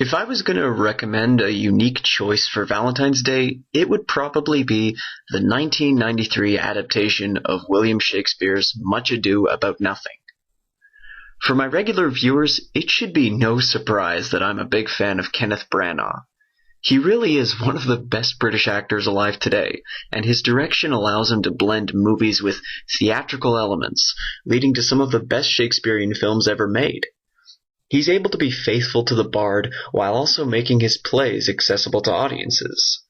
If I was going to recommend a unique choice for Valentine's Day, it would probably be the 1993 adaptation of William Shakespeare's Much Ado About Nothing. For my regular viewers, it should be no surprise that I'm a big fan of Kenneth Branagh. He really is one of the best British actors alive today, and his direction allows him to blend movies with theatrical elements, leading to some of the best Shakespearean films ever made. He's able to be faithful to the bard while also making his plays accessible to audiences.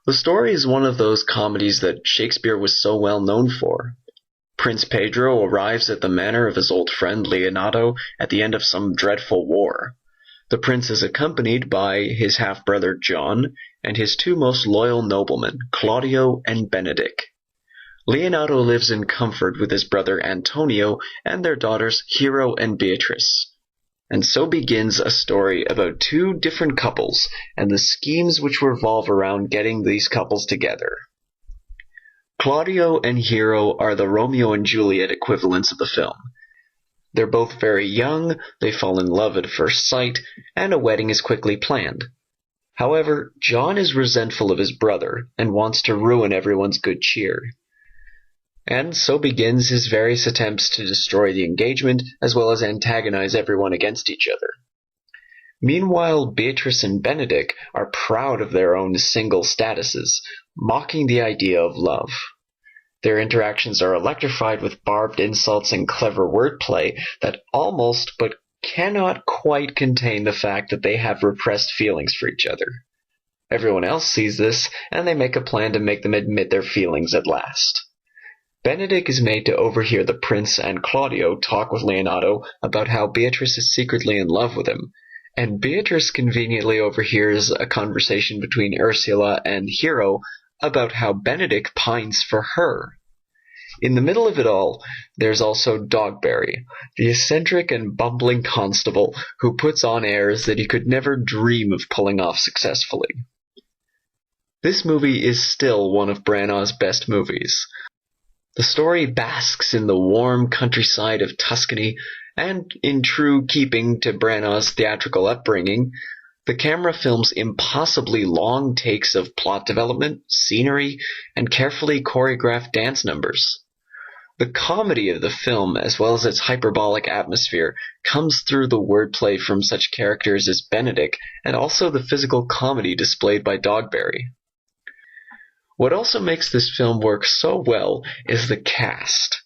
The story is one of those comedies that Shakespeare was so well known for. Prince Pedro arrives at the manor of his old friend Leonardo at the end of some dreadful war. The prince is accompanied by his half-brother John and his two most loyal noblemen, Claudio and Benedick. Leonardo lives in comfort with his brother Antonio and their daughters Hero and Beatrice. And so begins a story about two different couples and the schemes which revolve around getting these couples together. Claudio and Hero are the Romeo and Juliet equivalents of the film. They're both very young, they fall in love at first sight, and a wedding is quickly planned. However, John is resentful of his brother and wants to ruin everyone's good cheer. And so begins his various attempts to destroy the engagement as well as antagonize everyone against each other. Meanwhile, Beatrice and Benedick are proud of their own single statuses, mocking the idea of love. Their interactions are electrified with barbed insults and clever wordplay that almost but cannot quite contain the fact that they have repressed feelings for each other. Everyone else sees this, and they make a plan to make them admit their feelings at last. Benedick is made to overhear the prince and Claudio talk with Leonardo about how Beatrice is secretly in love with him, and Beatrice conveniently overhears a conversation between Ursula and Hero about how Benedick pines for her. In the middle of it all, there's also Dogberry, the eccentric and bumbling constable who puts on airs that he could never dream of pulling off successfully. This movie is still one of Branagh's best movies. The story basks in the warm countryside of Tuscany, and in true keeping to Branagh's theatrical upbringing, the camera films impossibly long takes of plot development, scenery, and carefully choreographed dance numbers. The comedy of the film, as well as its hyperbolic atmosphere, comes through the wordplay from such characters as Benedick, and also the physical comedy displayed by Dogberry. What also makes this film work so well is the cast.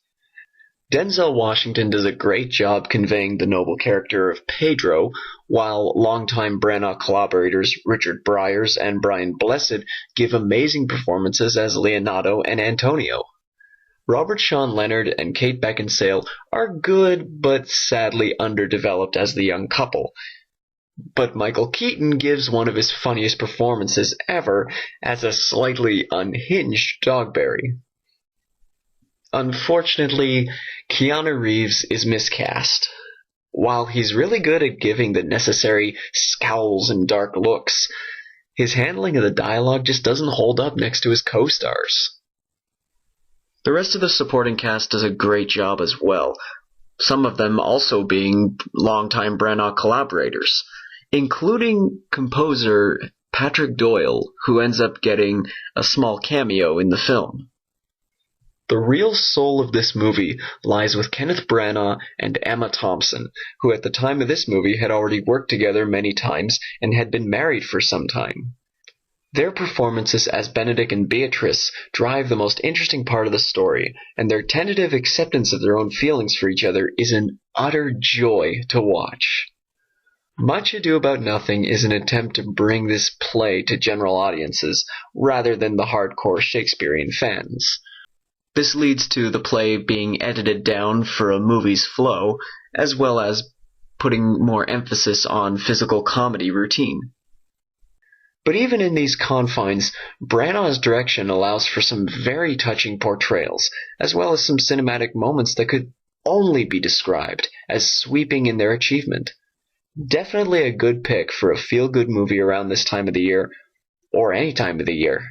Denzel Washington does a great job conveying the noble character of Pedro, while longtime Branagh collaborators Richard Briers and Brian Blessed give amazing performances as Leonardo and Antonio. Robert Sean Leonard and Kate Beckinsale are good but sadly underdeveloped as the young couple. But Michael Keaton gives one of his funniest performances ever as a slightly unhinged Dogberry. Unfortunately, Keanu Reeves is miscast. While he's really good at giving the necessary scowls and dark looks, his handling of the dialogue just doesn't hold up next to his co-stars. The rest of the supporting cast does a great job as well, some of them also being longtime Branagh collaborators, including composer Patrick Doyle, who ends up getting a small cameo in the film. The real soul of this movie lies with Kenneth Branagh and Emma Thompson, who at the time of this movie had already worked together many times and had been married for some time. Their performances as Benedick and Beatrice drive the most interesting part of the story, and their tentative acceptance of their own feelings for each other is an utter joy to watch. Much Ado About Nothing is an attempt to bring this play to general audiences, rather than the hardcore Shakespearean fans. This leads to the play being edited down for a movie's flow, as well as putting more emphasis on physical comedy routine. But even in these confines, Branagh's direction allows for some very touching portrayals, as well as some cinematic moments that could only be described as sweeping in their achievement. Definitely a good pick for a feel-good movie around this time of the year, or any time of the year.